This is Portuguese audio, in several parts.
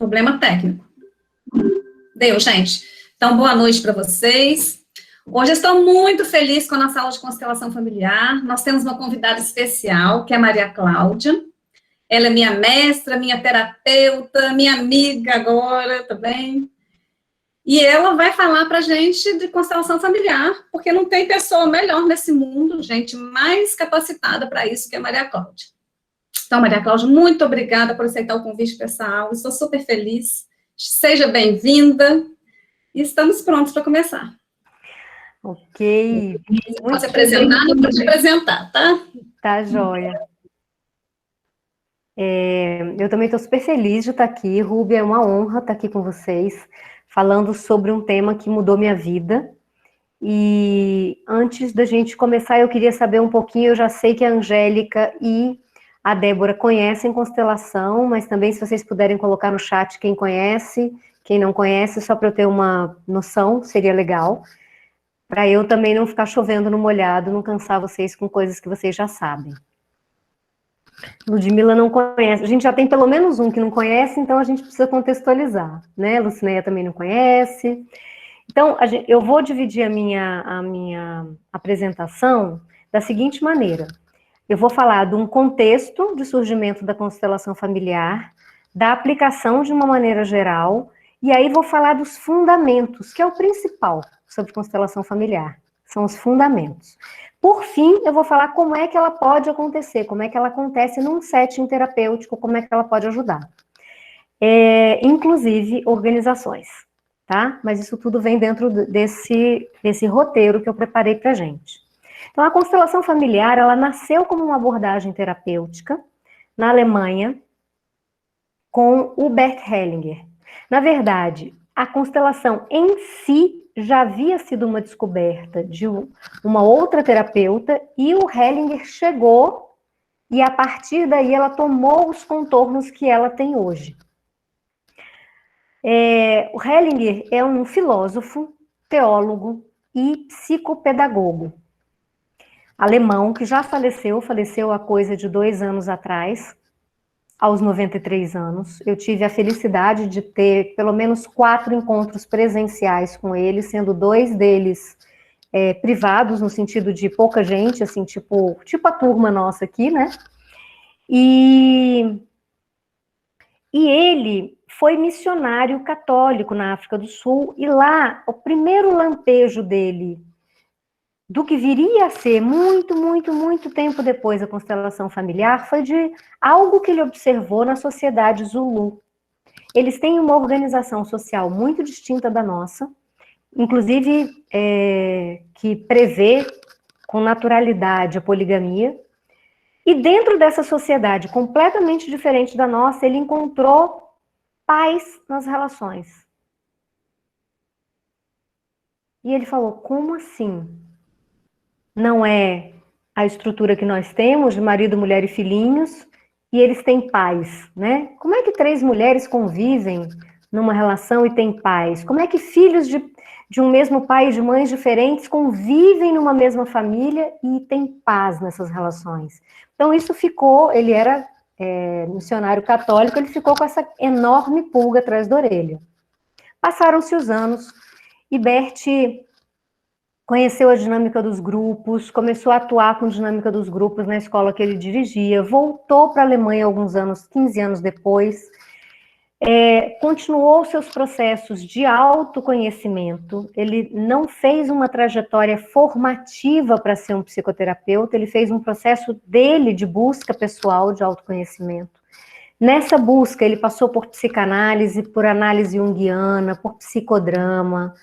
Problema técnico. Deu, gente. Então, boa noite para vocês. Hoje eu estou muito feliz com a nossa aula de constelação familiar. Nós temos uma convidada especial, que é a Maria Cláudia. Ela é minha mestra, minha terapeuta, minha amiga agora também. E ela vai falar para a gente de constelação familiar, porque não tem pessoa melhor nesse mundo, gente, mais capacitada para isso que a Maria Cláudia. Então, Maria Cláudia, muito obrigada por aceitar o convite para essa aula. Estou super feliz. Seja bem-vinda. E estamos prontos para começar. Ok. Você pode se apresentar, não pode se apresentar, tá? Tá, joia. Eu também estou super feliz de estar aqui. Rúbia, é uma honra estar aqui com vocês, falando sobre um tema que mudou minha vida. E antes da gente começar, eu queria saber um pouquinho, eu já sei que a Angélica e a Débora conhecem constelação, mas também se vocês puderem colocar no chat quem conhece, quem não conhece, só para eu ter uma noção, seria legal. Para eu também não ficar chovendo no molhado, não cansar vocês com coisas que vocês já sabem. Ludmila não conhece, a gente já tem pelo menos um que não conhece, então a gente precisa contextualizar, né? Lucinéia também não conhece. Então, eu vou dividir a minha apresentação da seguinte maneira. Eu vou falar de um contexto de surgimento da constelação familiar, da aplicação de uma maneira geral, e aí vou falar dos fundamentos, que é o principal sobre constelação familiar, são os fundamentos. Por fim, eu vou falar como é que ela pode acontecer, como é que ela acontece num setting terapêutico, como é que ela pode ajudar. Inclusive, organizações, tá? Mas isso tudo vem dentro desse roteiro que eu preparei pra gente. Então, a constelação familiar, ela nasceu como uma abordagem terapêutica na Alemanha com o Bert Hellinger. Na verdade, a constelação em si já havia sido uma descoberta de uma outra terapeuta e o Hellinger chegou e a partir daí ela tomou os contornos que ela tem hoje. O Hellinger é um filósofo, teólogo e psicopedagogo alemão que já faleceu há coisa de 2 anos atrás, aos 93 anos. Eu tive a felicidade de ter pelo menos 4 encontros presenciais com ele, sendo 2 deles privados, no sentido de pouca gente, assim, tipo a turma nossa aqui, né? E ele foi missionário católico na África do Sul, e lá, o primeiro lampejo dele, do que viria a ser muito tempo depois a constelação familiar, foi de algo que ele observou na sociedade Zulu. Eles têm uma organização social muito distinta da nossa, inclusive que prevê com naturalidade a poligamia, e dentro dessa sociedade completamente diferente da nossa, ele encontrou paz nas relações. E ele falou, como assim? Não é a estrutura que nós temos, de marido, mulher e filhinhos, e eles têm paz, né? Como é que 3 mulheres convivem numa relação e têm paz? Como é que filhos de um mesmo pai e de mães diferentes convivem numa mesma família e têm paz nessas relações? Então isso ficou, ele era missionário católico, ele ficou com essa enorme pulga atrás da orelha. Passaram-se os anos e Bert conheceu a dinâmica dos grupos, começou a atuar com a dinâmica dos grupos na escola que ele dirigia, voltou para a Alemanha alguns anos, 15 anos depois, continuou seus processos de autoconhecimento. Ele não fez uma trajetória formativa para ser um psicoterapeuta, ele fez um processo dele de busca pessoal de autoconhecimento. Nessa busca, ele passou por psicanálise, por análise junguiana, por psicodrama,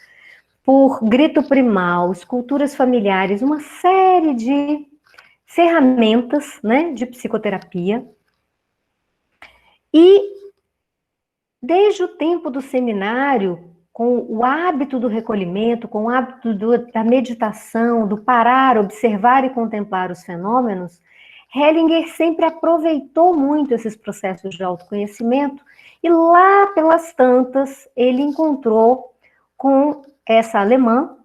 por grito primal, esculturas familiares, uma série de ferramentas, né, de psicoterapia. E desde o tempo do seminário, com o hábito do recolhimento, com o hábito da meditação, do parar, observar e contemplar os fenômenos, Hellinger sempre aproveitou muito esses processos de autoconhecimento e lá pelas tantas ele encontrou com essa alemã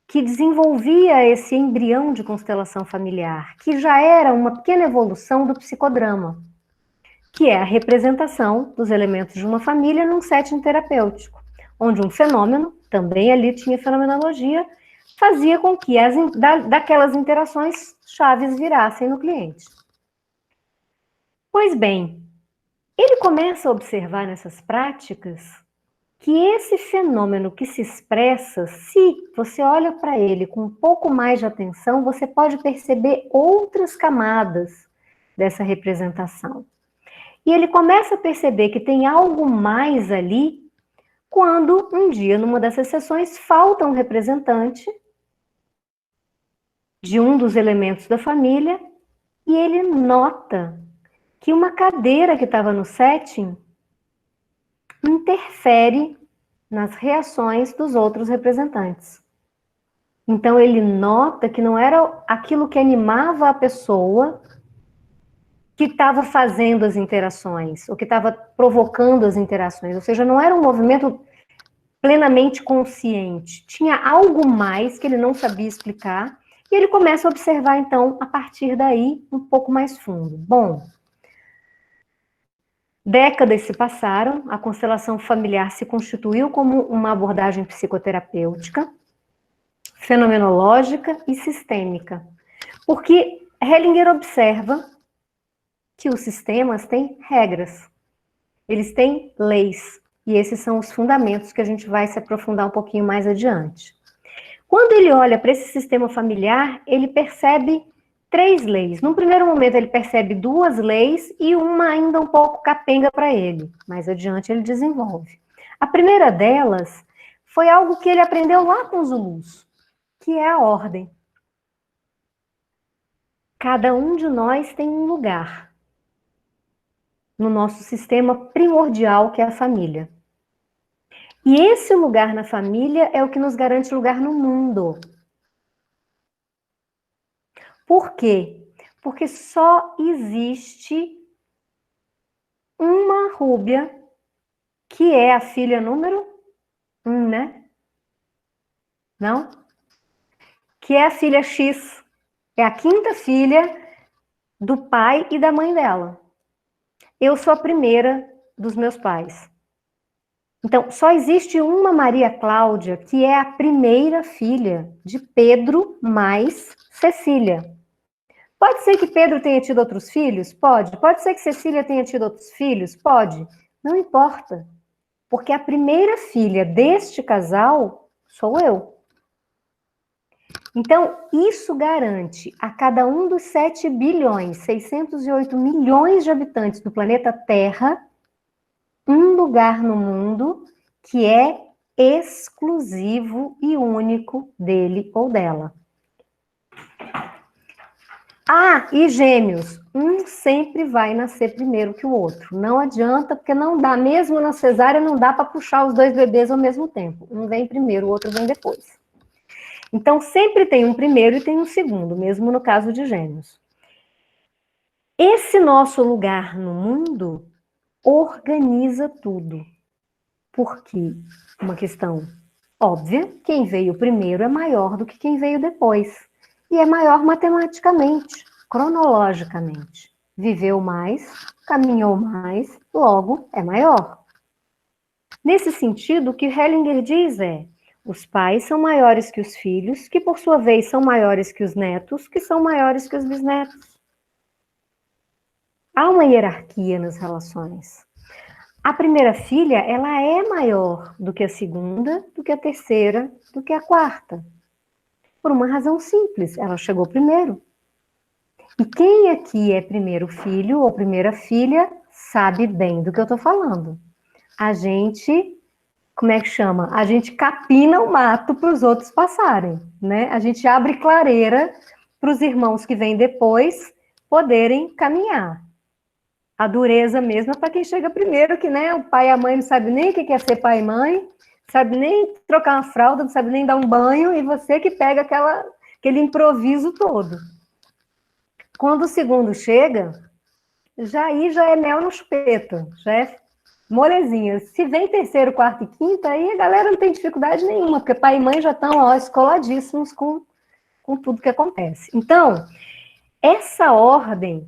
que desenvolvia esse embrião de constelação familiar, que já era uma pequena evolução do psicodrama, que é a representação dos elementos de uma família num setting terapêutico, onde um fenômeno, também ali tinha fenomenologia, fazia com que daquelas interações chaves virassem no cliente. Pois bem, ele começa a observar nessas práticas que esse fenômeno que se expressa, se você olha para ele com um pouco mais de atenção, você pode perceber outras camadas dessa representação. E ele começa a perceber que tem algo mais ali quando um dia, numa dessas sessões, falta um representante de um dos elementos da família e ele nota que uma cadeira que estava no setting interfere nas reações dos outros representantes. Então ele nota que não era aquilo que animava a pessoa que estava fazendo as interações, ou que estava provocando as interações, ou seja, não era um movimento plenamente consciente, tinha algo mais que ele não sabia explicar, e ele começa a observar, então, a partir daí, um pouco mais fundo. Bom, décadas se passaram, a constelação familiar se constituiu como uma abordagem psicoterapêutica, fenomenológica e sistêmica, porque Hellinger observa que os sistemas têm regras, eles têm leis, e esses são os fundamentos que a gente vai se aprofundar um pouquinho mais adiante. Quando ele olha para esse sistema familiar, ele percebe 3 leis. Num primeiro momento, ele percebe 2 leis e uma ainda um pouco capenga para ele. Mais adiante, ele desenvolve. A primeira delas foi algo que ele aprendeu lá com os Zulus, que é a ordem. Cada um de nós tem um lugar no nosso sistema primordial, que é a família. E esse lugar na família é o que nos garante lugar no mundo. Por quê? Porque só existe uma Rúbia, que é a filha número 1, né? Não? Que é a filha X. É a 5ª filha do pai e da mãe dela. Eu sou a primeira dos meus pais. Então, só existe uma Maria Cláudia, que é a primeira filha de Pedro mais Cecília. Pode ser que Pedro tenha tido outros filhos? Pode. Pode ser que Cecília tenha tido outros filhos? Pode. Não importa. Porque a primeira filha deste casal sou eu. Então, isso garante a cada um dos 7 bilhões, 608 milhões de habitantes do planeta Terra um lugar no mundo que é exclusivo e único dele ou dela. Ah, e gêmeos. Um sempre vai nascer primeiro que o outro. Não adianta, porque não dá. Mesmo na cesárea, não dá para puxar os 2 bebês ao mesmo tempo. Um vem primeiro, o outro vem depois. Então, sempre tem um primeiro e tem um segundo, mesmo no caso de gêmeos. Esse nosso lugar no mundo organiza tudo. Porque, uma questão óbvia, quem veio primeiro é maior do que quem veio depois. E é maior matematicamente, cronologicamente. Viveu mais, caminhou mais, logo é maior. Nesse sentido, o que Hellinger diz é: os pais são maiores que os filhos, que por sua vez são maiores que os netos, que são maiores que os bisnetos. Há uma hierarquia nas relações. A primeira filha, ela é maior do que a segunda, do que a terceira, do que a quarta. Por uma razão simples, ela chegou primeiro. E quem aqui é primeiro filho ou primeira filha, sabe bem do que eu estou falando. A gente, como é que chama? A gente capina o mato para os outros passarem, né? A gente abre clareira para os irmãos que vêm depois poderem caminhar. A dureza mesmo é para quem chega primeiro, que, né, o pai e a mãe não sabem nem o que é ser pai e mãe, sabe nem trocar uma fralda, não sabe nem dar um banho, e você que pega aquele improviso todo. Quando o segundo chega, já é mel no chupeta, já é molezinha. Se vem terceiro, quarto e quinta, aí a galera não tem dificuldade nenhuma, porque pai e mãe já estão escoladíssimos com tudo que acontece. Então, essa ordem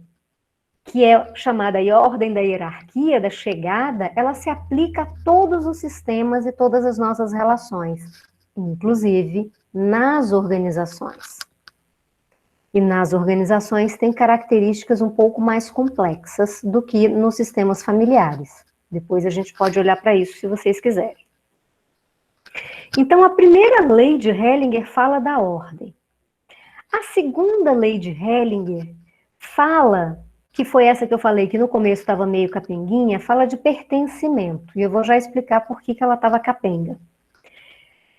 que é chamada a ordem da hierarquia, da chegada, ela se aplica a todos os sistemas e todas as nossas relações, inclusive nas organizações. E nas organizações tem características um pouco mais complexas do que nos sistemas familiares. Depois a gente pode olhar para isso se vocês quiserem. Então, a primeira lei de Hellinger fala da ordem. A segunda lei de Hellinger fala, que foi essa que eu falei, que no começo estava meio capenguinha, fala de pertencimento. E eu vou já explicar por que ela estava capenga.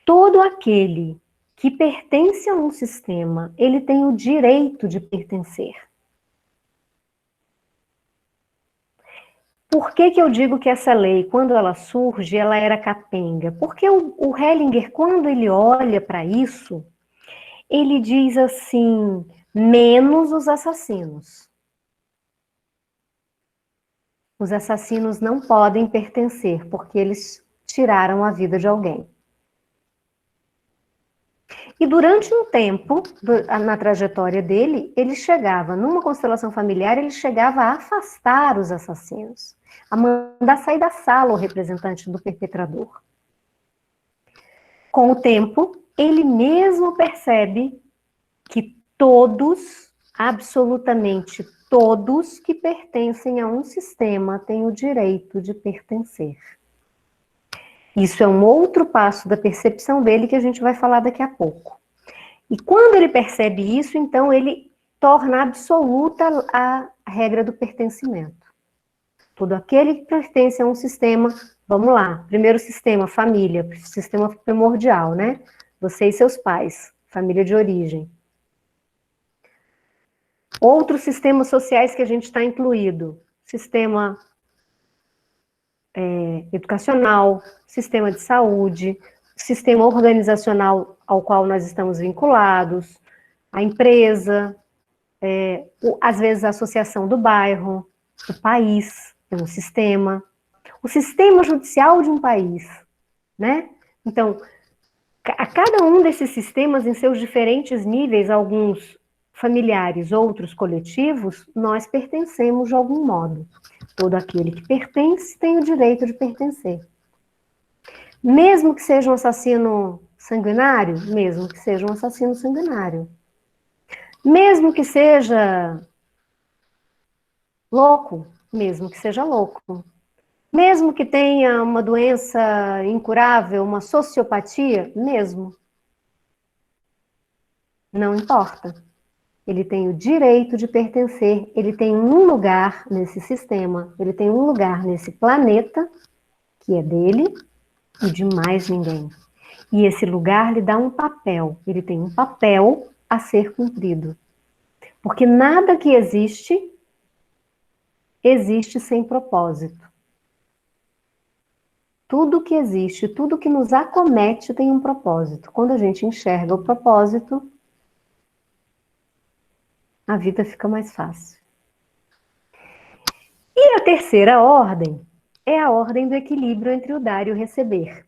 Todo aquele que pertence a um sistema, ele tem o direito de pertencer. Por que eu digo que essa lei, quando ela surge, ela era capenga? Porque o Hellinger, quando ele olha para isso, ele diz assim, menos os assassinos. Os assassinos não podem pertencer, porque eles tiraram a vida de alguém. E durante um tempo, na trajetória dele, ele chegava, numa constelação familiar, ele chegava a afastar os assassinos, a mandar sair da sala o representante do perpetrador. Com o tempo, ele mesmo percebe que todos, absolutamente todos que pertencem a um sistema têm o direito de pertencer. Isso é um outro passo da percepção dele que a gente vai falar daqui a pouco. E quando ele percebe isso, então ele torna absoluta a regra do pertencimento. Todo aquele que pertence a um sistema, vamos lá, primeiro sistema, família, sistema primordial, né? Você e seus pais, família de origem. Outros sistemas sociais que a gente está incluído, sistema educacional, sistema de saúde, sistema organizacional ao qual nós estamos vinculados, a empresa, às vezes a associação do bairro, o país, é um sistema, o sistema judicial de um país, né? Então, a cada um desses sistemas, em seus diferentes níveis, alguns familiares, outros coletivos, nós pertencemos de algum modo. Todo aquele que pertence tem o direito de pertencer. Mesmo que seja um assassino sanguinário, mesmo que seja um assassino sanguinário. Mesmo que seja louco, mesmo que seja louco. Mesmo que tenha uma doença incurável, uma sociopatia, mesmo. Não importa. Ele tem o direito de pertencer, ele tem um lugar nesse sistema, ele tem um lugar nesse planeta, que é dele, e de mais ninguém. E esse lugar lhe dá um papel, ele tem um papel a ser cumprido. Porque nada que existe, existe sem propósito. Tudo que existe, tudo que nos acomete tem um propósito. Quando a gente enxerga o propósito, a vida fica mais fácil. E a terceira ordem é a ordem do equilíbrio entre o dar e o receber.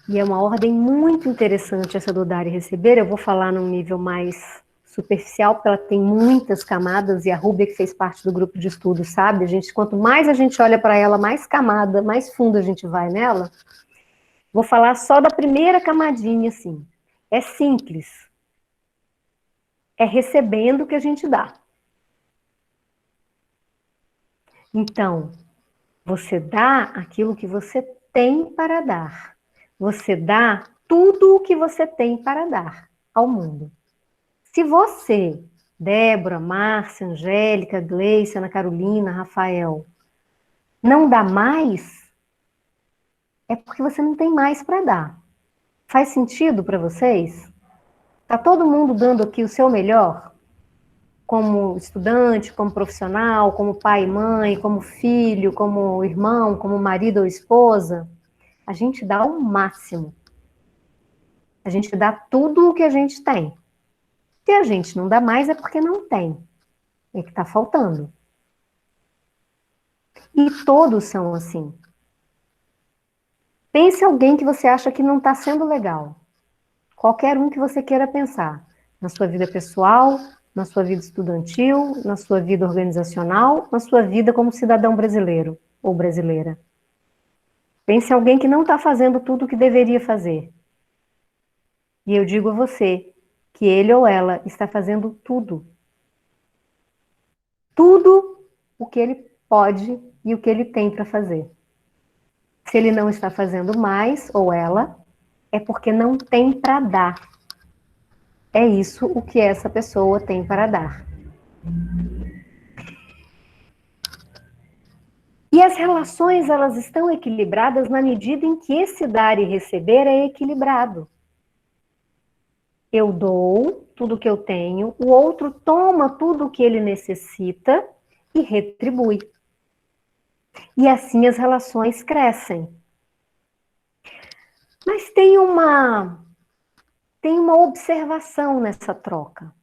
E é uma ordem muito interessante essa do dar e receber. Eu vou falar num nível mais superficial, porque ela tem muitas camadas, e a Rúbia, que fez parte do grupo de estudo, sabe? Quanto mais a gente olha para ela, mais camada, mais fundo a gente vai nela. Vou falar só da primeira camadinha, assim. É simples. É recebendo o que a gente dá. Então, você dá aquilo que você tem para dar. Você dá tudo o que você tem para dar ao mundo. Se você, Débora, Márcia, Angélica, Gleice, Ana Carolina, Rafael, não dá mais, é porque você não tem mais para dar. Faz sentido para vocês? Está todo mundo dando aqui o seu melhor? Como estudante, como profissional, como pai e mãe, como filho, como irmão, como marido ou esposa? A gente dá o máximo. A gente dá tudo o que a gente tem. Se a gente não dá mais, é porque não tem. É que está faltando. E todos são assim. Pense alguém que você acha que não está sendo legal. Qualquer um que você queira pensar. Na sua vida pessoal, na sua vida estudantil, na sua vida organizacional, na sua vida como cidadão brasileiro ou brasileira. Pense em alguém que não está fazendo tudo o que deveria fazer. E eu digo a você que ele ou ela está fazendo tudo. Tudo o que ele pode e o que ele tem para fazer. Se ele não está fazendo mais, ou ela, é porque não tem para dar. É isso o que essa pessoa tem para dar. E as relações, elas estão equilibradas na medida em que esse dar e receber é equilibrado. Eu dou tudo que eu tenho, o outro toma tudo o que ele necessita e retribui. E assim as relações crescem. Mas tem uma observação nessa troca.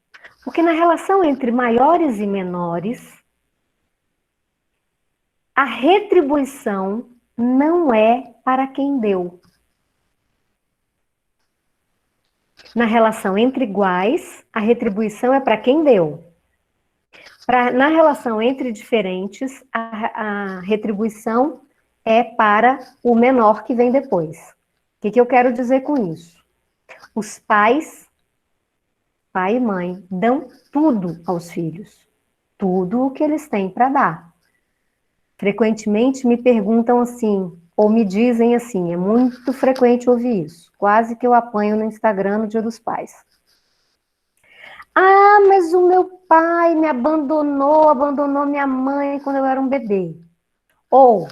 Porque na relação entre maiores e menores, a retribuição não é para quem deu. Na relação entre iguais, a retribuição é para quem deu. Na relação entre diferentes, a retribuição é para o menor que vem depois. O que eu quero dizer com isso? Os pais, pai e mãe, dão tudo aos filhos. Tudo o que eles têm para dar. Frequentemente me perguntam assim, ou me dizem assim, é muito frequente ouvir isso. Quase que eu apanho no Instagram no Dia dos Pais. Ah, mas o meu pai me abandonou minha mãe quando eu era um bebê. Ou,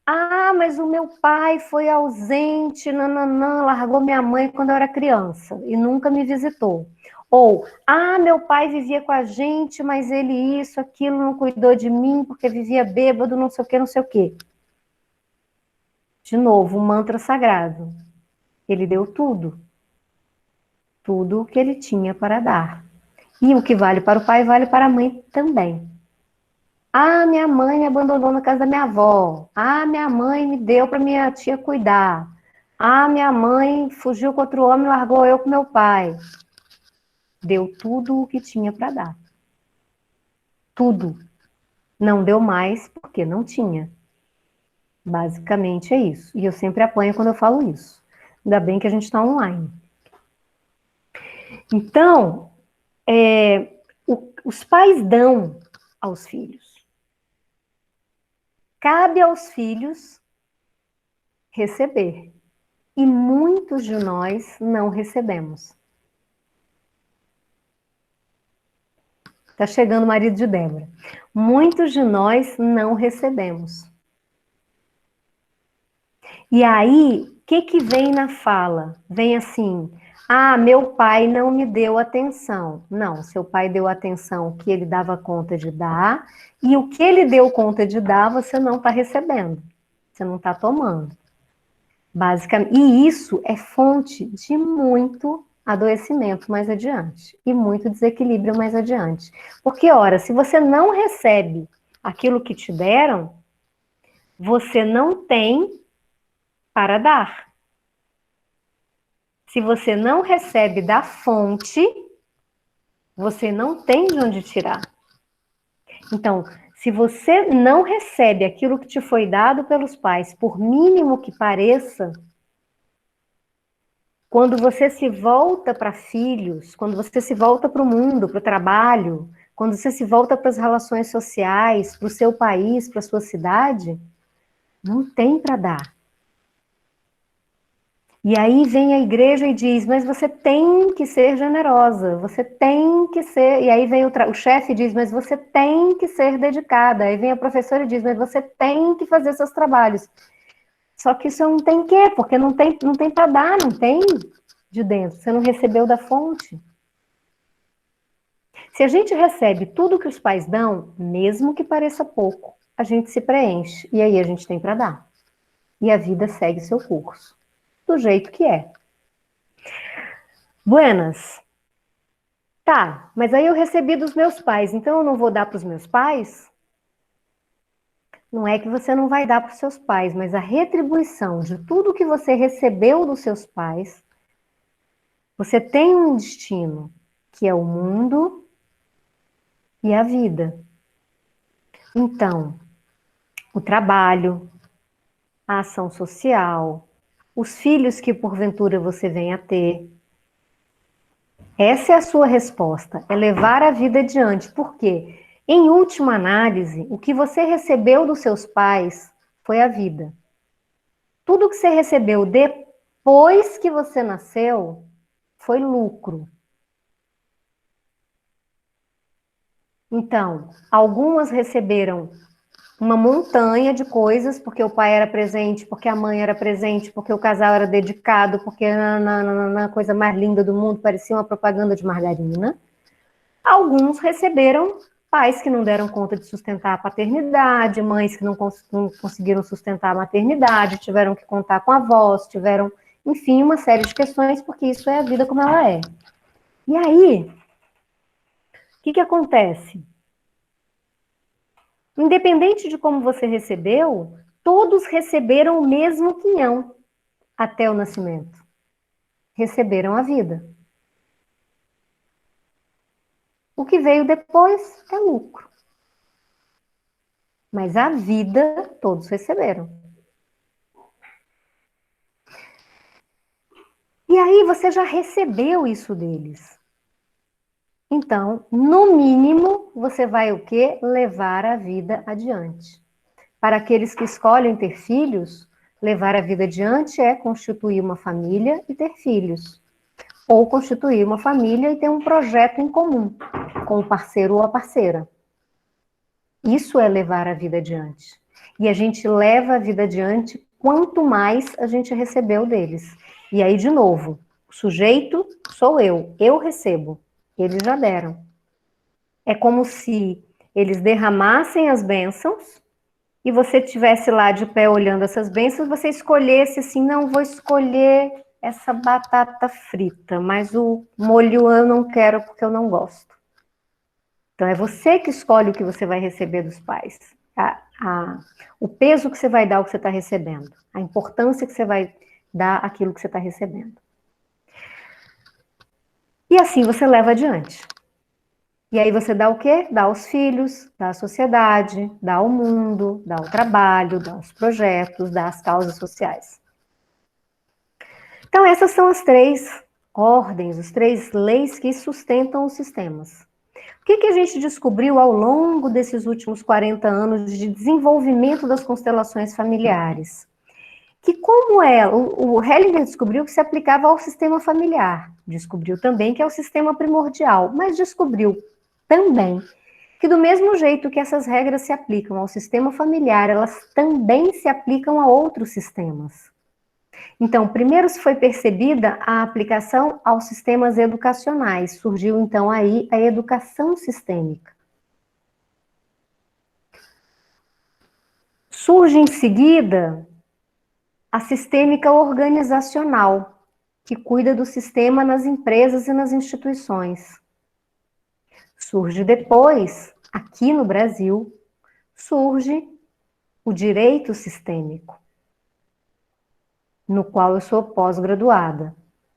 ah, mas o meu pai foi ausente, nananã, largou minha mãe quando eu era criança e nunca me visitou. Ou, ah, meu pai vivia com a gente, mas ele isso, aquilo, não cuidou de mim porque vivia bêbado, não sei o que, não sei o que. De novo, um mantra sagrado. Ele deu tudo. Tudo o que ele tinha para dar. E o que vale para o pai, vale para a mãe também. Ah, minha mãe me abandonou na casa da minha avó. Ah, minha mãe me deu para minha tia cuidar. Ah, minha mãe fugiu com outro homem e largou eu com meu pai. Deu tudo o que tinha para dar. Tudo. Não deu mais porque não tinha. Basicamente é isso. E eu sempre apanho quando eu falo isso. Ainda bem que a gente está online. Então, os pais dão aos filhos. Cabe aos filhos receber. E muitos de nós não recebemos. Está chegando o marido de Débora. Muitos de nós não recebemos. E aí, o que vem na fala? Vem assim, ah, meu pai não me deu atenção. Não, seu pai deu atenção que ele dava conta de dar, e o que ele deu conta de dar, você não está recebendo. Você não está tomando. Basicamente, e isso é fonte de muito adoecimento mais adiante e muito desequilíbrio mais adiante. Porque, ora, se você não recebe aquilo que te deram, você não tem para dar. Se você não recebe da fonte, você não tem de onde tirar. Então, se você não recebe aquilo que te foi dado pelos pais, por mínimo que pareça, quando você se volta para filhos, quando você se volta para o mundo, para o trabalho, quando você se volta para as relações sociais, para o seu país, para a sua cidade, não tem para dar. E aí vem a igreja e diz, mas você tem que ser generosa, você tem que ser... E aí vem o chefe e diz, mas você tem que ser dedicada. Aí vem a professora e diz, mas você tem que fazer seus trabalhos. Só que isso não tem quê? Porque não tem para dar, não tem de dentro. Você não recebeu da fonte. Se a gente recebe tudo que os pais dão, mesmo que pareça pouco, a gente se preenche. E aí a gente tem para dar. E a vida segue seu curso. Do jeito que é. Buenas. Tá, mas aí eu recebi dos meus pais, então eu não vou dar para os meus pais? Não é que você não vai dar para os seus pais, mas a retribuição de tudo que você recebeu dos seus pais, você tem um destino, que é o mundo e a vida. Então, o trabalho, a ação social, os filhos que porventura você venha a ter. Essa é a sua resposta, é levar a vida adiante. Por quê? Em última análise, o que você recebeu dos seus pais foi a vida. Tudo que você recebeu depois que você nasceu foi lucro. Então, algumas receberam uma montanha de coisas, porque o pai era presente, porque a mãe era presente, porque o casal era dedicado, porque a coisa mais linda do mundo parecia uma propaganda de margarina. Alguns receberam pais que não deram conta de sustentar a paternidade, mães que não conseguiram sustentar a maternidade, tiveram que contar com avós, tiveram, enfim, uma série de questões, porque isso é a vida como ela é. E aí, o que acontece? Independente de como você recebeu, todos receberam o mesmo quinhão até o nascimento. Receberam a vida. O que veio depois é lucro. Mas a vida todos receberam. E aí você já recebeu isso deles. Então, no mínimo, você vai o quê? Levar a vida adiante. Para aqueles que escolhem ter filhos, levar a vida adiante é constituir uma família e ter filhos. Ou constituir uma família e ter um projeto em comum com o parceiro ou a parceira. Isso é levar a vida adiante. E a gente leva a vida adiante quanto mais a gente recebeu deles. E aí, de novo, o sujeito sou eu recebo, eles já deram. É como se eles derramassem as bênçãos e você estivesse lá de pé olhando essas bênçãos, você escolhesse assim, não, vou escolher essa batata frita, mas o molho eu não quero porque eu não gosto. Então, é você que escolhe o que você vai receber dos pais. O peso que você vai dar ao que você está recebendo. A importância que você vai dar àquilo que você está recebendo. E assim você leva adiante. E aí você dá o quê? Dá aos filhos, dá à sociedade, dá ao mundo, dá ao trabalho, dá aos projetos, dá às causas sociais. Então, essas são as 3 ordens, as 3 leis que sustentam os sistemas. O que a gente descobriu ao longo desses últimos 40 anos de desenvolvimento das constelações familiares? Que como o Hellinger descobriu que se aplicava ao sistema familiar, descobriu também que é o sistema primordial, mas descobriu também que do mesmo jeito que essas regras se aplicam ao sistema familiar, elas também se aplicam a outros sistemas. Então, primeiro foi percebida a aplicação aos sistemas educacionais, surgiu então aí a educação sistêmica. Surge em seguida a sistêmica organizacional, que cuida do sistema nas empresas e nas instituições. Surge depois, aqui no Brasil, surge o direito sistêmico, no qual eu sou pós-graduada.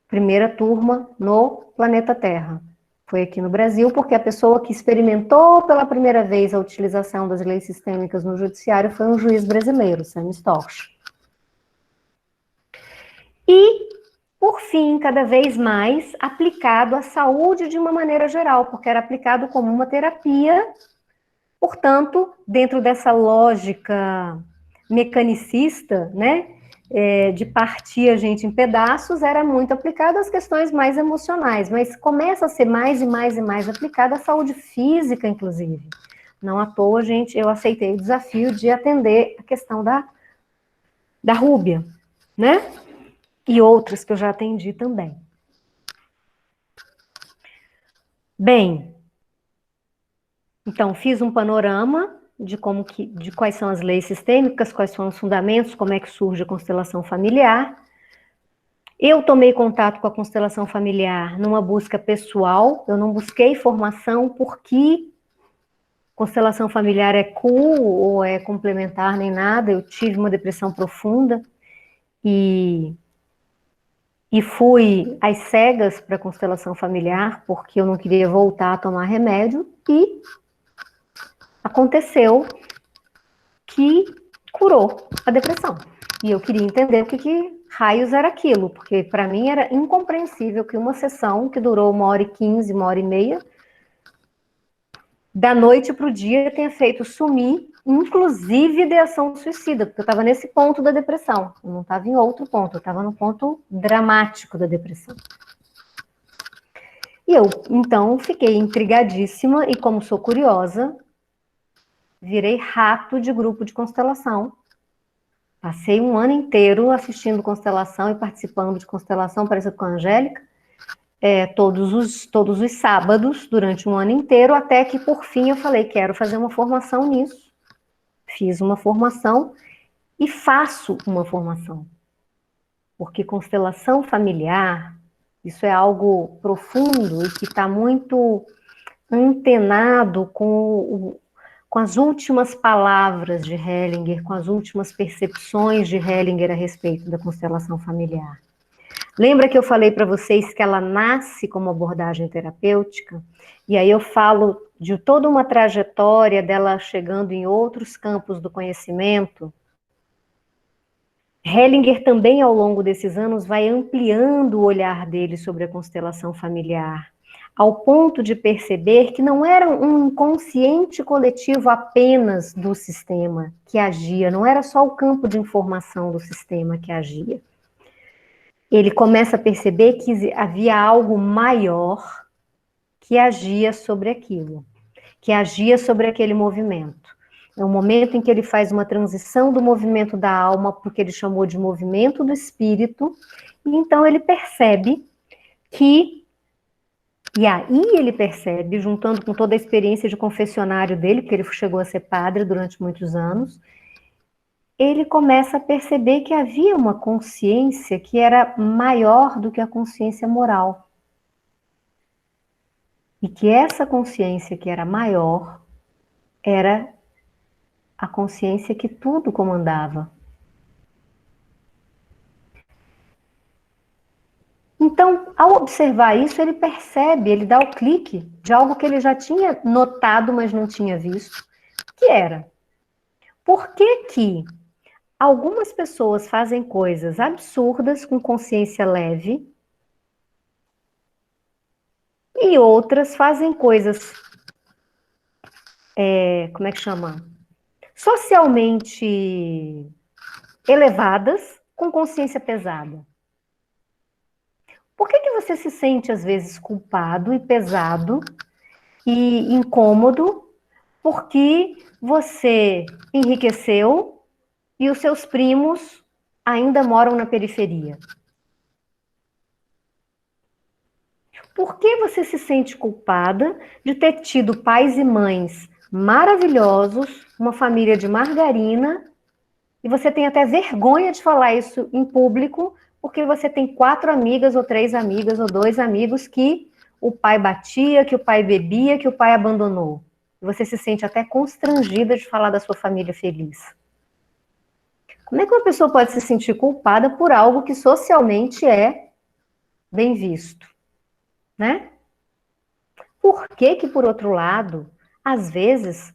Primeira turma no planeta Terra. Foi aqui no Brasil, porque a pessoa que experimentou pela primeira vez a utilização das leis sistêmicas no judiciário foi um juiz brasileiro, Sam Storch. E, por fim, cada vez mais aplicado à saúde de uma maneira geral, porque era aplicado como uma terapia. Portanto, dentro dessa lógica mecanicista, né, de partir a gente em pedaços, era muito aplicado às questões mais emocionais, mas começa a ser mais e mais e mais aplicada à saúde física, inclusive. Não à toa, eu aceitei o desafio de atender a questão da Rúbia, né? E outras que eu já atendi também. Bem, então fiz um panorama de quais são as leis sistêmicas, quais são os fundamentos, como é que surge a constelação familiar. Eu tomei contato com a constelação familiar numa busca pessoal, eu não busquei formação porque constelação familiar é cool ou é complementar nem nada. Eu tive uma depressão profunda e fui às cegas para a constelação familiar porque eu não queria voltar a tomar remédio e aconteceu que curou a depressão. E eu queria entender o que raios era aquilo, porque para mim era incompreensível que uma sessão que durou 1h15, 1h30, da noite para o dia tenha feito sumir, inclusive ideação suicida, porque eu estava nesse ponto da depressão, eu não estava em outro ponto, eu estava no ponto dramático da depressão. E eu, então, fiquei intrigadíssima e, como sou curiosa, virei rato de grupo de constelação. Passei um ano inteiro assistindo constelação e participando de constelação, parecendo com a Angélica, todos os sábados, durante um ano inteiro, até que, por fim, eu falei, quero fazer uma formação nisso. Fiz uma formação e faço uma formação. Porque constelação familiar, isso é algo profundo e que está muito antenado com as últimas palavras de Hellinger, com as últimas percepções de Hellinger a respeito da constelação familiar. Lembra que eu falei para vocês que ela nasce como abordagem terapêutica? E aí eu falo de toda uma trajetória dela chegando em outros campos do conhecimento. Hellinger também, ao longo desses anos, vai ampliando o olhar dele sobre a constelação familiar, ao ponto de perceber que não era um inconsciente coletivo apenas do sistema que agia, não era só o campo de informação do sistema que agia. Ele começa a perceber que havia algo maior que agia sobre aquilo, que agia sobre aquele movimento. É o momento em que ele faz uma transição do movimento da alma para o que ele chamou de movimento do espírito, e então ele percebe que, e aí ele percebe, juntando com toda a experiência de confessionário dele, porque ele chegou a ser padre durante muitos anos, ele começa a perceber que havia uma consciência que era maior do que a consciência moral. E que essa consciência que era maior era a consciência que tudo comandava. Então, ao observar isso, ele percebe, ele dá o clique de algo que ele já tinha notado, mas não tinha visto, que era, por que que algumas pessoas fazem coisas absurdas com consciência leve e outras fazem coisas, como é que chama? Socialmente elevadas com consciência pesada. Por que que você se sente, às vezes, culpado e pesado e incômodo porque você enriqueceu e os seus primos ainda moram na periferia? Por que você se sente culpada de ter tido pais e mães maravilhosos, uma família de margarina, e você tem até vergonha de falar isso em público, porque você tem 4 amigas, ou 3 amigas, ou 2 amigos que o pai batia, que o pai bebia, que o pai abandonou. E você se sente até constrangida de falar da sua família feliz. Como é que uma pessoa pode se sentir culpada por algo que socialmente é bem visto, né? Por que que, por outro lado, às vezes,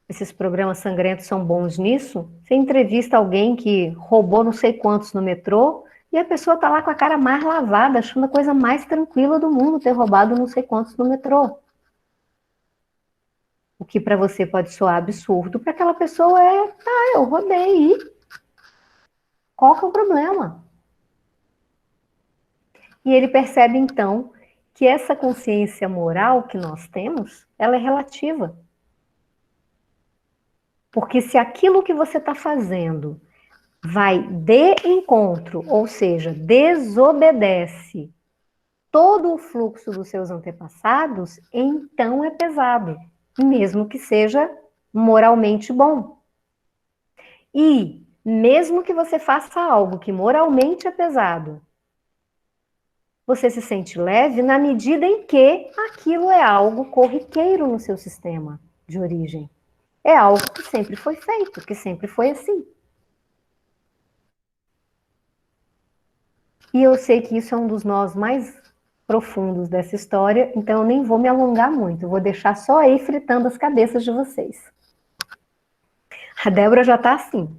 esses programas sangrentos são bons nisso? Você entrevista alguém que roubou não sei quantos no metrô e a pessoa tá lá com a cara mais lavada, achando a coisa mais tranquila do mundo ter roubado não sei quantos no metrô. O que para você pode soar absurdo, para aquela pessoa eu roubei. E qual que é o problema? E ele percebe então que essa consciência moral que nós temos, ela é relativa. Porque se aquilo que você está fazendo vai de encontro, ou seja, desobedece todo o fluxo dos seus antepassados, então é pesado, mesmo que seja moralmente bom. E mesmo que você faça algo que moralmente é pesado, você se sente leve na medida em que aquilo é algo corriqueiro no seu sistema de origem. É algo que sempre foi feito, que sempre foi assim. E eu sei que isso é um dos nós mais profundos dessa história, então eu nem vou me alongar muito, eu vou deixar só aí fritando as cabeças de vocês. A Débora já está assim.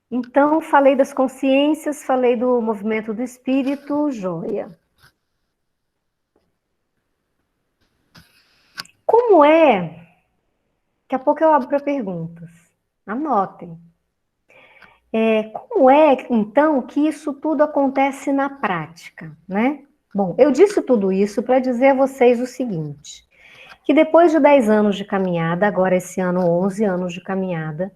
Então, falei das consciências, falei do movimento do espírito, joia. Como é? Daqui a pouco eu abro para perguntas. Anotem. Como é, então, que isso tudo acontece na prática, né? Bom, eu disse tudo isso para dizer a vocês o seguinte, que depois de 10 anos de caminhada, agora esse ano 11 anos de caminhada,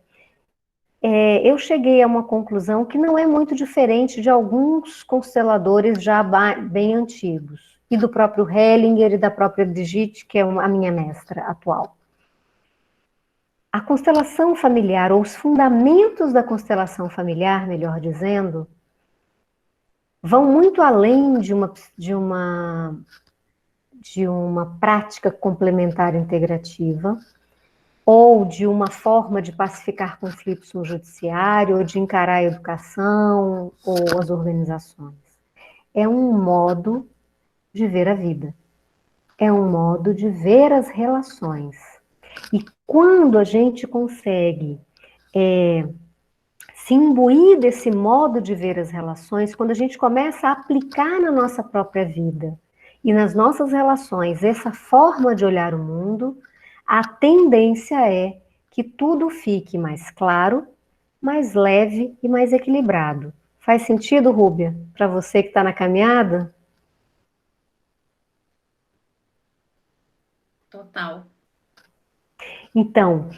eu cheguei a uma conclusão que não é muito diferente de alguns consteladores já bem antigos, e do próprio Hellinger e da própria Brigitte, que é a minha mestra atual. A constelação familiar, ou os fundamentos da constelação familiar, melhor dizendo, vão muito além de uma prática complementar integrativa, ou de uma forma de pacificar conflitos no judiciário, ou de encarar a educação, ou as organizações. É um modo de ver a vida. É um modo de ver as relações. E quando a gente consegue se imbuir desse modo de ver as relações, quando a gente começa a aplicar na nossa própria vida e nas nossas relações essa forma de olhar o mundo, a tendência é que tudo fique mais claro, mais leve e mais equilibrado. Faz sentido, Rúbia, para você que está na caminhada? Total. Então,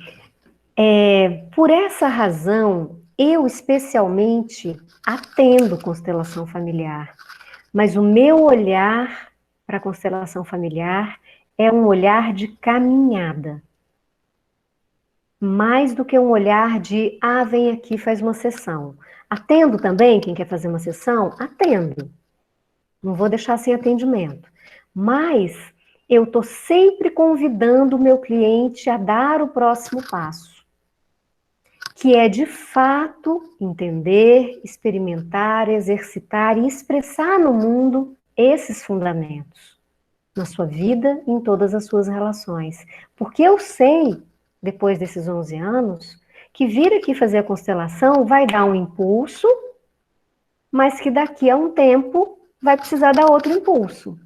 por essa razão, eu especialmente atendo constelação familiar, mas o meu olhar para a constelação familiar é um olhar de caminhada, mais do que um olhar de, vem aqui, faz uma sessão. Atendo também quem quer fazer uma sessão? Atendo. Não vou deixar sem atendimento. Mas eu estou sempre convidando o meu cliente a dar o próximo passo, que é, de fato, entender, experimentar, exercitar e expressar no mundo esses fundamentos, na sua vida e em todas as suas relações. Porque eu sei, depois desses 11 anos, que vir aqui fazer a constelação vai dar um impulso, mas que daqui a um tempo vai precisar dar outro impulso.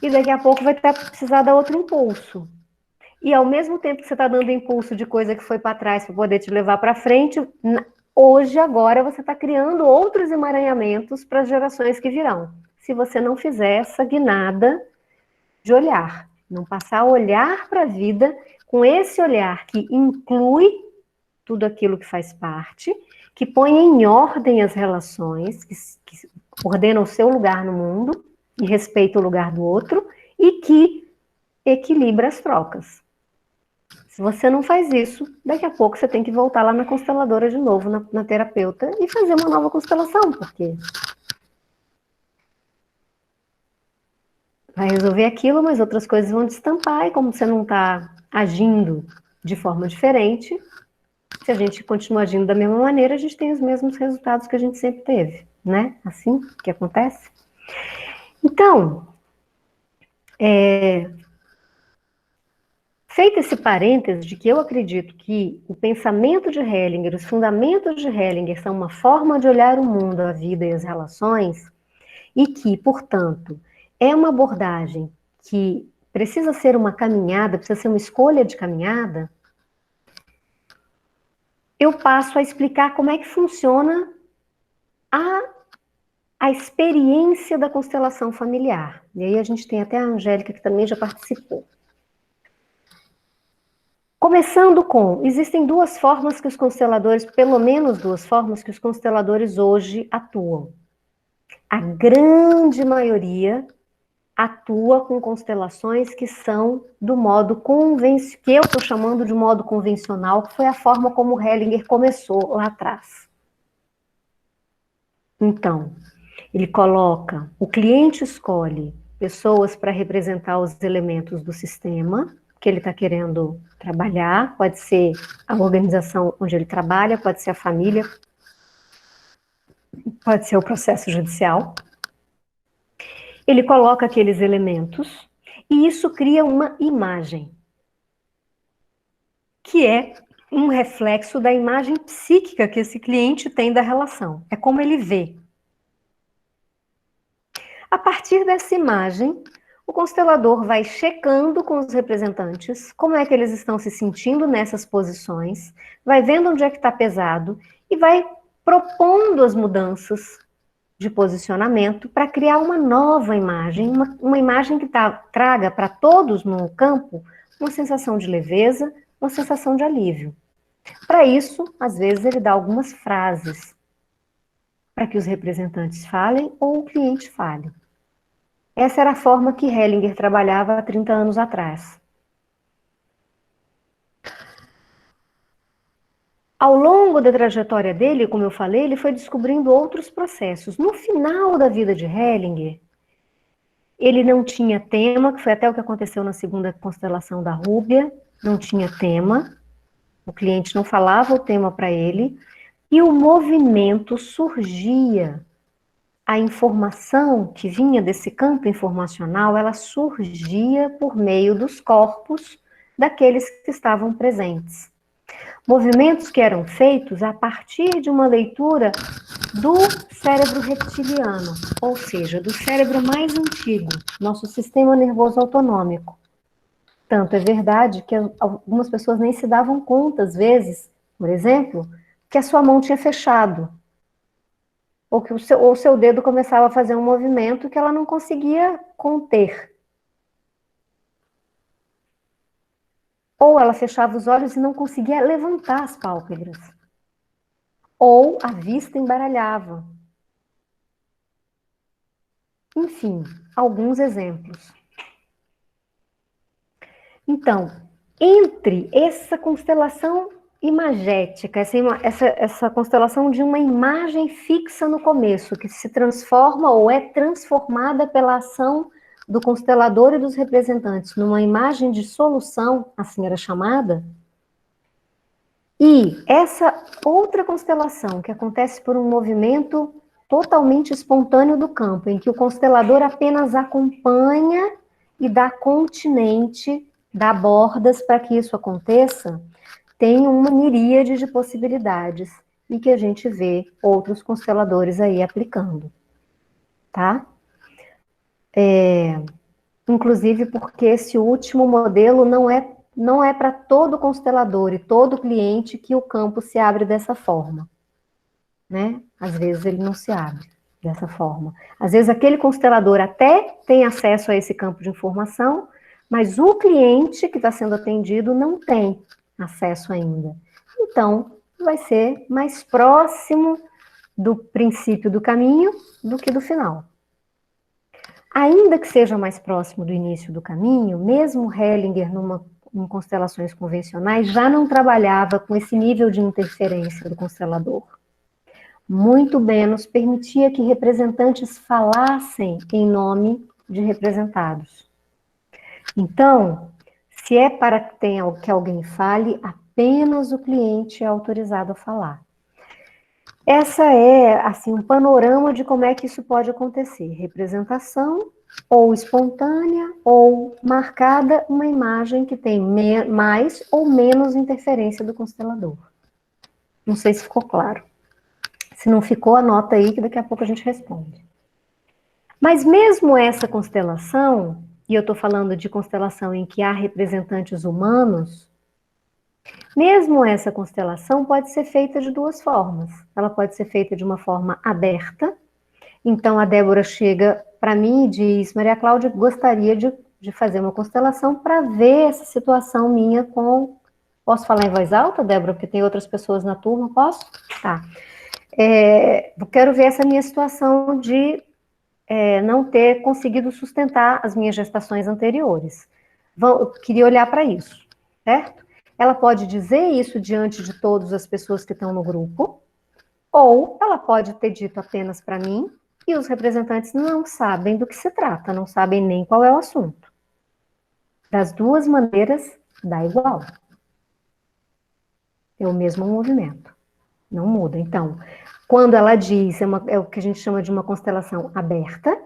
E daqui a pouco vai precisar dar outro impulso. E ao mesmo tempo que você está dando impulso de coisa que foi para trás para poder te levar para frente, hoje, agora, você está criando outros emaranhamentos para as gerações que virão. Se você não fizer essa guinada de olhar, não passar a olhar para a vida com esse olhar que inclui tudo aquilo que faz parte, que põe em ordem as relações, que ordena o seu lugar no mundo e respeita o lugar do outro e que equilibra as trocas. Se você não faz isso, daqui a pouco você tem que voltar lá na consteladora de novo, na terapeuta, e fazer uma nova constelação, porque vai resolver aquilo, mas outras coisas vão destampar, e como você não está agindo de forma diferente, se a gente continua agindo da mesma maneira, a gente tem os mesmos resultados que a gente sempre teve, né? Assim que acontece. Então, feito esse parêntese de que eu acredito que o pensamento de Hellinger, os fundamentos de Hellinger são uma forma de olhar o mundo, a vida e as relações, e que, portanto, é uma abordagem que precisa ser uma caminhada, precisa ser uma escolha de caminhada, eu passo a explicar como é que funciona a experiência da constelação familiar. E aí a gente tem até a Angélica, que também já participou. Começando com, existem duas formas que os consteladores, pelo menos duas formas que os consteladores hoje atuam. A grande maioria atua com constelações que são do modo convencional, que eu estou chamando de modo convencional, que foi a forma como o Hellinger começou lá atrás. Então, ele coloca, o cliente escolhe pessoas para representar os elementos do sistema que ele está querendo trabalhar, pode ser a organização onde ele trabalha, pode ser a família, pode ser o processo judicial. Ele coloca aqueles elementos e isso cria uma imagem, que é um reflexo da imagem psíquica que esse cliente tem da relação. É como ele vê. A partir dessa imagem, o constelador vai checando com os representantes como é que eles estão se sentindo nessas posições, vai vendo onde é que está pesado e vai propondo as mudanças de posicionamento para criar uma nova imagem, uma imagem que traga para todos no campo uma sensação de leveza, uma sensação de alívio. Para isso, às vezes, ele dá algumas frases para que os representantes falem ou o cliente fale. Essa era a forma que Hellinger trabalhava há 30 anos atrás. Ao longo da trajetória dele, como eu falei, ele foi descobrindo outros processos. No final da vida de Hellinger, ele não tinha tema, que foi até o que aconteceu na segunda constelação da Rúbia, não tinha tema, o cliente não falava o tema para ele, e o movimento surgia. A informação que vinha desse campo informacional, ela surgia por meio dos corpos daqueles que estavam presentes. Movimentos que eram feitos a partir de uma leitura do cérebro reptiliano, ou seja, do cérebro mais antigo, nosso sistema nervoso autonômico. Tanto é verdade que algumas pessoas nem se davam conta, às vezes, por exemplo, que a sua mão tinha fechado, ou que o seu dedo começava a fazer um movimento que ela não conseguia conter. Ou ela fechava os olhos e não conseguia levantar as pálpebras. Ou a vista embaralhava. Enfim, alguns exemplos. Então, entre essa constelação imagética, essa constelação de uma imagem fixa no começo, que se transforma ou é transformada pela ação do constelador e dos representantes numa imagem de solução, assim era chamada, e essa outra constelação que acontece por um movimento totalmente espontâneo do campo, em que o constelador apenas acompanha e dá continente, dá bordas para que isso aconteça, tem uma miríade de possibilidades e que a gente vê outros consteladores aí aplicando, tá? Inclusive porque esse último modelo não é para todo constelador e todo cliente que o campo se abre dessa forma, né? Às vezes ele não se abre dessa forma. Às vezes aquele constelador até tem acesso a esse campo de informação, mas o cliente que está sendo atendido não tem acesso ainda. Então, vai ser mais próximo do princípio do caminho do que do final. Ainda que seja mais próximo do início do caminho, mesmo Hellinger, em constelações convencionais, já não trabalhava com esse nível de interferência do constelador. Muito menos permitia que representantes falassem em nome de representados. Então, se é para que alguém fale, apenas o cliente é autorizado a falar. Essa é, assim, um panorama de como é que isso pode acontecer. Representação, ou espontânea, ou marcada, uma imagem que tem mais ou menos interferência do constelador. Não sei se ficou claro. Se não ficou, anota aí que daqui a pouco a gente responde. Mas mesmo essa constelação, e eu estou falando de constelação em que há representantes humanos, mesmo essa constelação pode ser feita de duas formas. Ela pode ser feita de uma forma aberta. Então, a Débora chega para mim e diz: Maria Cláudia, gostaria de fazer uma constelação para ver essa situação minha com... Posso falar em voz alta, Débora? Porque tem outras pessoas na turma, posso? Tá. Eu quero ver essa minha situação de não ter conseguido sustentar as minhas gestações anteriores. Eu queria olhar para isso, certo? Ela pode dizer isso diante de todas as pessoas que estão no grupo, ou ela pode ter dito apenas para mim, e os representantes não sabem do que se trata, não sabem nem qual é o assunto. Das duas maneiras, dá igual. É o mesmo movimento, não muda. Então, Quando ela diz, é o que a gente chama de uma constelação aberta.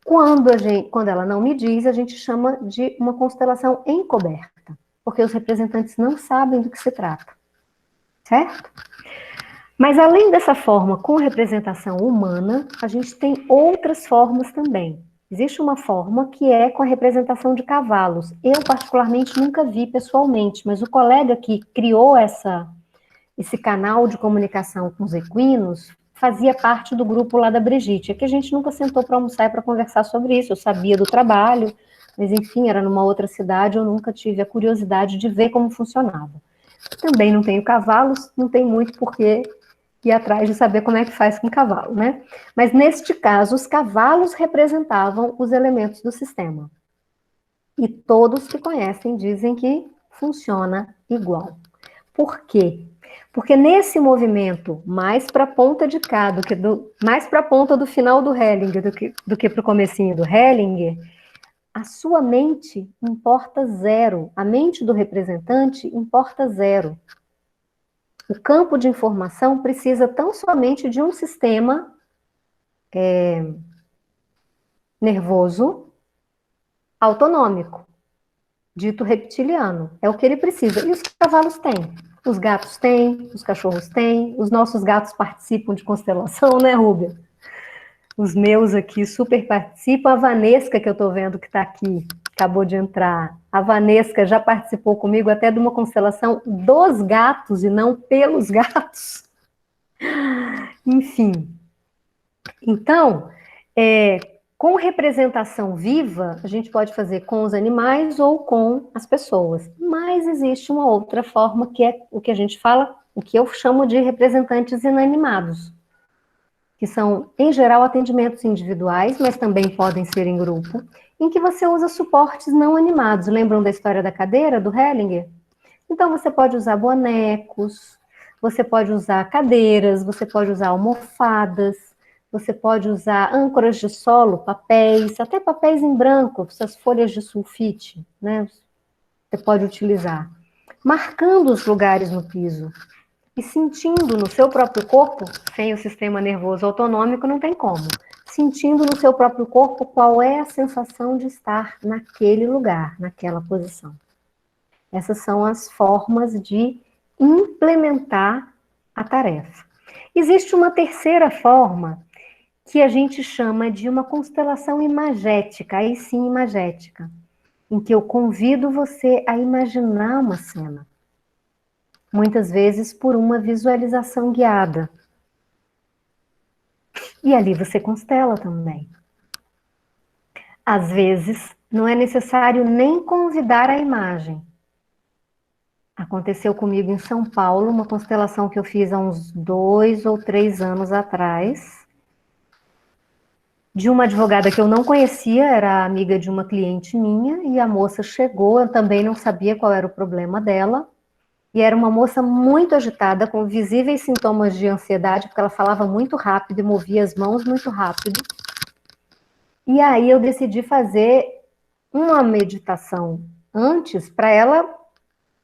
Quando ela não me diz, a gente chama de uma constelação encoberta, porque os representantes não sabem do que se trata, certo? Mas além dessa forma com representação humana, a gente tem outras formas também. Existe uma forma que é com a representação de cavalos. Eu, particularmente, nunca vi pessoalmente, mas o colega que criou esse canal de comunicação com os equinos fazia parte do grupo lá da Brigitte. É que a gente nunca sentou para almoçar e para conversar sobre isso. Eu sabia do trabalho, mas enfim, era numa outra cidade, eu nunca tive a curiosidade de ver como funcionava. Também não tenho cavalos, não tem muito porquê ir atrás de saber como é que faz com cavalo, né? Mas neste caso, os cavalos representavam os elementos do sistema. E todos que conhecem dizem que funciona igual. Por quê? Porque nesse movimento, mais para a ponta de cá, mais para a ponta do final do Hellinger do que para o comecinho do Hellinger, a sua mente importa zero. A mente do representante importa zero. O campo de informação precisa tão somente de um sistema nervoso autonômico, dito reptiliano. É o que ele precisa. E os cavalos têm. Os gatos têm, os cachorros têm, os nossos gatos participam de constelação, né, Rúbia? Os meus aqui super participam. A Vanesca, que eu estou vendo que está aqui, acabou de entrar. A Vanesca já participou comigo até de uma constelação dos gatos e não pelos gatos. Enfim. Então, com representação viva, a gente pode fazer com os animais ou com as pessoas. Mas existe uma outra forma, que é o que a gente fala, o que eu chamo de representantes inanimados, que são, em geral, atendimentos individuais, mas também podem ser em grupo, em que você usa suportes não animados. Lembram da história da cadeira, do Hellinger? Então, você pode usar bonecos, você pode usar cadeiras, você pode usar almofadas, você pode usar âncoras de solo, papéis, até papéis em branco, essas folhas de sulfite, né? Você pode utilizar. Marcando os lugares no piso e sentindo no seu próprio corpo, sem o sistema nervoso autonômico, não tem como. Sentindo no seu próprio corpo qual é a sensação de estar naquele lugar, naquela posição. Essas são as formas de implementar a tarefa. Existe uma terceira forma que a gente chama de uma constelação imagética, aí sim imagética, em que eu convido você a imaginar uma cena, muitas vezes por uma visualização guiada. E ali você constela também. Às vezes, não é necessário nem convidar a imagem. Aconteceu comigo em São Paulo, uma constelação que eu fiz há uns 2 ou 3 anos atrás, de uma advogada que eu não conhecia, era amiga de uma cliente minha, e a moça chegou, eu também não sabia qual era o problema dela, e era uma moça muito agitada, com visíveis sintomas de ansiedade, porque ela falava muito rápido e movia as mãos muito rápido. E aí eu decidi fazer uma meditação antes, para ela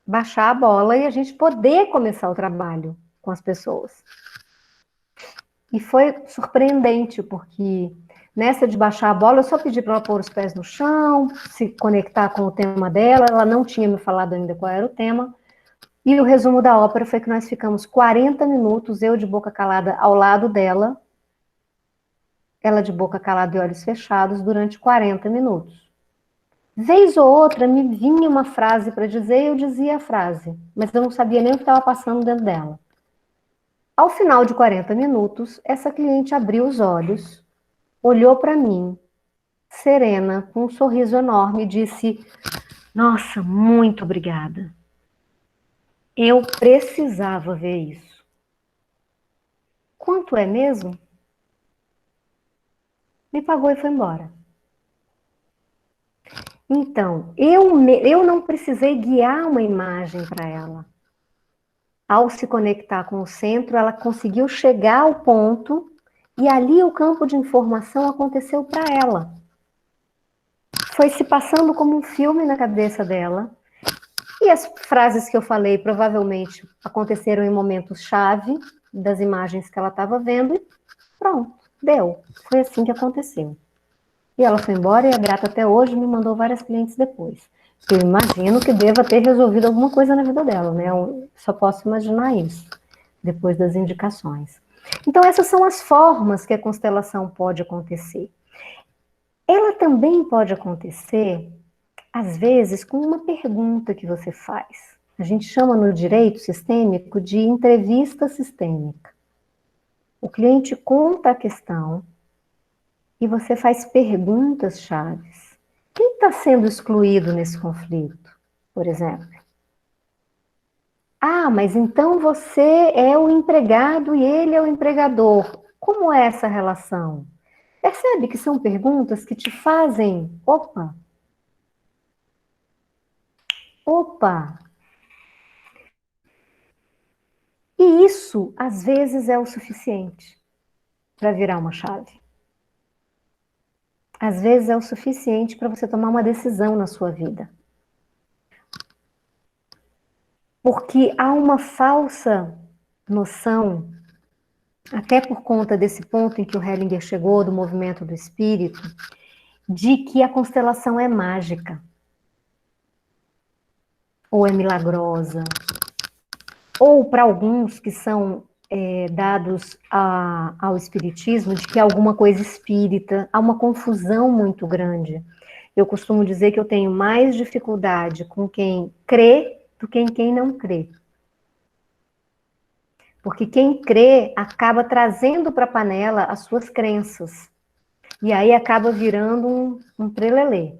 baixar a bola e a gente poder começar o trabalho com as pessoas. E foi surpreendente, porque nessa de baixar a bola, eu só pedi para ela pôr os pés no chão, se conectar com o tema dela, ela não tinha me falado ainda qual era o tema, e o resumo da ópera foi que nós ficamos 40 minutos, eu de boca calada ao lado dela, ela de boca calada e olhos fechados, durante 40 minutos. Vez ou outra me vinha uma frase para dizer e eu dizia a frase, mas eu não sabia nem o que estava passando dentro dela. Ao final de 40 minutos, essa cliente abriu os olhos, olhou para mim, serena, com um sorriso enorme, e disse: "Nossa, muito obrigada. Eu precisava ver isso." "Quanto é mesmo?" Me pagou e foi embora. Então, eu não precisei guiar uma imagem para ela. Ao se conectar com o centro, ela conseguiu chegar ao ponto e ali o campo de informação aconteceu para ela. Foi se passando como um filme na cabeça dela. E as frases que eu falei provavelmente aconteceram em momentos-chave, das imagens que ela estava vendo e pronto, deu. Foi assim que aconteceu. E ela foi embora e é grata até hoje, me mandou várias clientes depois. Eu imagino que deva ter resolvido alguma coisa na vida dela, né? Eu só posso imaginar isso, depois das indicações. Então, essas são as formas que a constelação pode acontecer. Ela também pode acontecer, às vezes, com uma pergunta que você faz. A gente chama no direito sistêmico de entrevista sistêmica. O cliente conta a questão e você faz perguntas chaves. Quem está sendo excluído nesse conflito, por exemplo? Ah, mas então você é o empregado e ele é o empregador. Como é essa relação? Percebe que são perguntas que te fazem, opa. E isso, às vezes, é o suficiente para virar uma chave. Às vezes é o suficiente para você tomar uma decisão na sua vida. Porque há uma falsa noção, até por conta desse ponto em que o Hellinger chegou, do movimento do espírito, de que a constelação é mágica, ou é milagrosa, ou para alguns que são dados ao espiritismo, de que é alguma coisa espírita, há uma confusão muito grande. Eu costumo dizer que eu tenho mais dificuldade com quem crê do que em quem não crê. Porque quem crê acaba trazendo para a panela as suas crenças. E aí acaba virando um trelelê.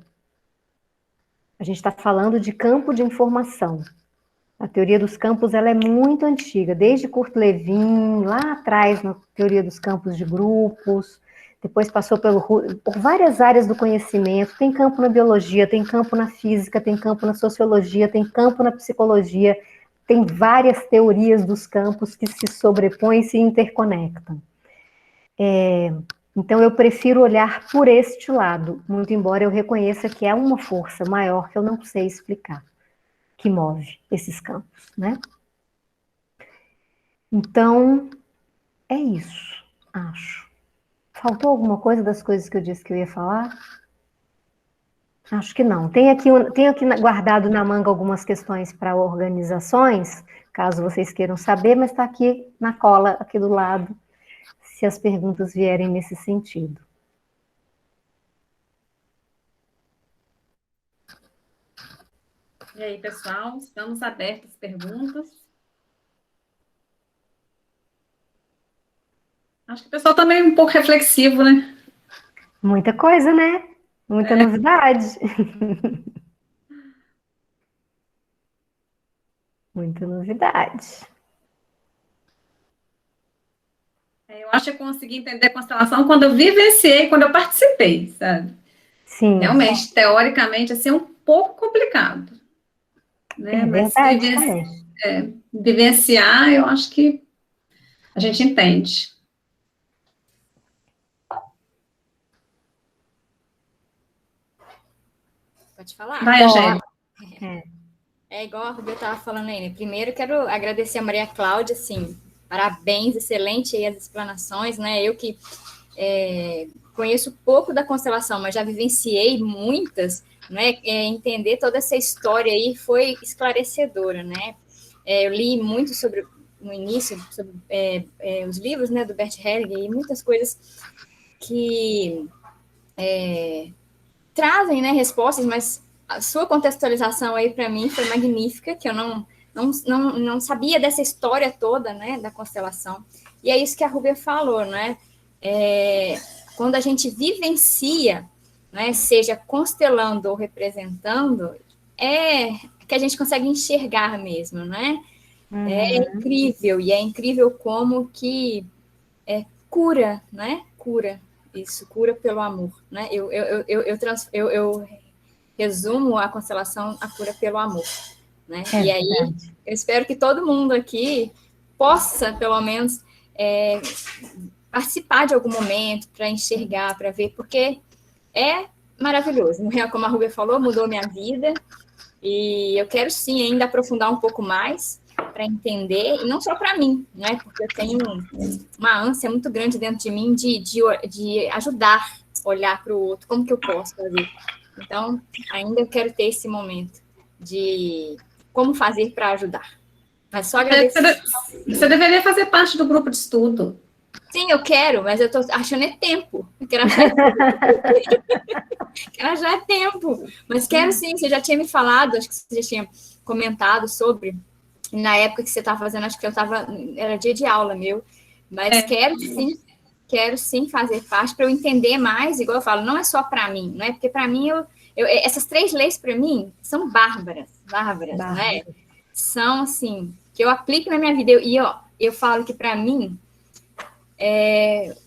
A gente está falando de campo de informação. A teoria dos campos ela é muito antiga, desde Kurt Lewin, lá atrás, na teoria dos campos de grupos, depois passou por várias áreas do conhecimento, tem campo na biologia, tem campo na física, tem campo na sociologia, tem campo na psicologia, tem várias teorias dos campos que se sobrepõem e se interconectam. Então eu prefiro olhar por este lado, muito embora eu reconheça que é uma força maior que eu não sei explicar, que move esses campos, né? Então, é isso, acho. Faltou alguma coisa das coisas que eu disse que eu ia falar? Acho que não. Tenho aqui guardado na manga algumas questões para organizações, caso vocês queiram saber, mas está aqui na cola, aqui do lado, se as perguntas vierem nesse sentido. E aí, pessoal, estamos abertos às perguntas. Acho que o pessoal também é um pouco reflexivo, né? Muita coisa, né? Muita novidade. Muita novidade. Eu acho que eu consegui entender a constelação quando eu vivenciei, quando eu participei, sabe? Sim. Realmente, teoricamente, assim, é um pouco complicado. Né? É Mas verdade também. vivenciar, eu acho que a gente entende. Pode falar? Vai, Angélica. É igual a Rubia estava falando aí, né? Primeiro, quero agradecer a Maria Cláudia, assim, parabéns, excelente aí as explanações, né? Eu que conheço pouco da constelação, mas já vivenciei muitas, né? Entender toda essa história aí foi esclarecedora, né? Eu li muito no início, sobre os livros, né, do Bert Hellinger e muitas coisas que trazem, né, respostas, mas a sua contextualização aí para mim foi magnífica, que eu não sabia dessa história toda, né, da constelação. E é isso que a Rubia falou, né? Quando a gente vivencia, né, seja constelando ou representando, é que a gente consegue enxergar mesmo, né? Uhum. É incrível, e é incrível como que cura, né? Cura. Isso, cura pelo amor, né? Eu resumo a constelação, a cura pelo amor, né? E aí, eu espero que todo mundo aqui possa, pelo menos, participar de algum momento para enxergar, para ver, porque é maravilhoso. Como a Rubia falou, mudou minha vida, e eu quero sim ainda aprofundar um pouco mais, para entender, e não só para mim, né? Porque eu tenho uma ânsia muito grande dentro de mim de ajudar, olhar para o outro, como que eu posso fazer. Então, ainda eu quero ter esse momento de como fazer para ajudar. Mas só agradecer. Você deveria fazer parte do grupo de estudo. Sim, eu quero, mas eu tô achando tempo. Eu quero achar tempo. Mas quero sim, você já tinha me falado, acho que você já tinha comentado sobre, na época que você estava fazendo, acho que era dia de aula meu, mas quero sim fazer parte para eu entender mais, igual eu falo, não é só para mim, não é? Porque para mim, essas 3 leis para mim são bárbaras, né? São assim, que eu aplico na minha vida, eu falo que para mim,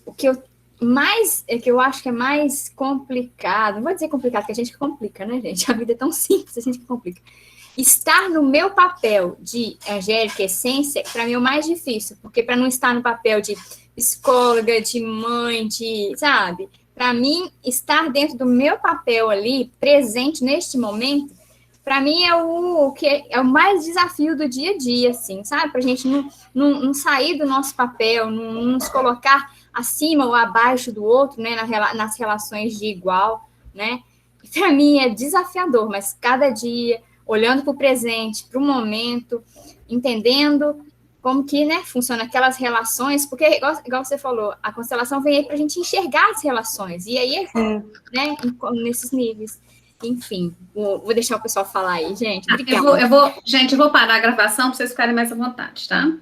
o que eu acho que é mais complicado, não vou dizer complicado, porque a gente complica, né, gente? A vida é tão simples, a gente complica. Estar no meu papel de angélica essência, para mim é o mais difícil, porque para não estar no papel de psicóloga, de mãe, sabe? Para mim, estar dentro do meu papel ali, presente neste momento, para mim é o mais desafio do dia a dia, assim, sabe? Para a gente não sair do nosso papel, não nos colocar acima ou abaixo do outro, né? Nas relações de igual, né? Para mim é desafiador, mas cada dia, olhando para o presente, para o momento, entendendo como que, né, funciona aquelas relações, porque, igual você falou, a constelação vem aí para a gente enxergar as relações, e aí, né, nesses níveis. Enfim, vou deixar o pessoal falar aí, gente. Obrigada. Eu vou parar a gravação para vocês ficarem mais à vontade, tá?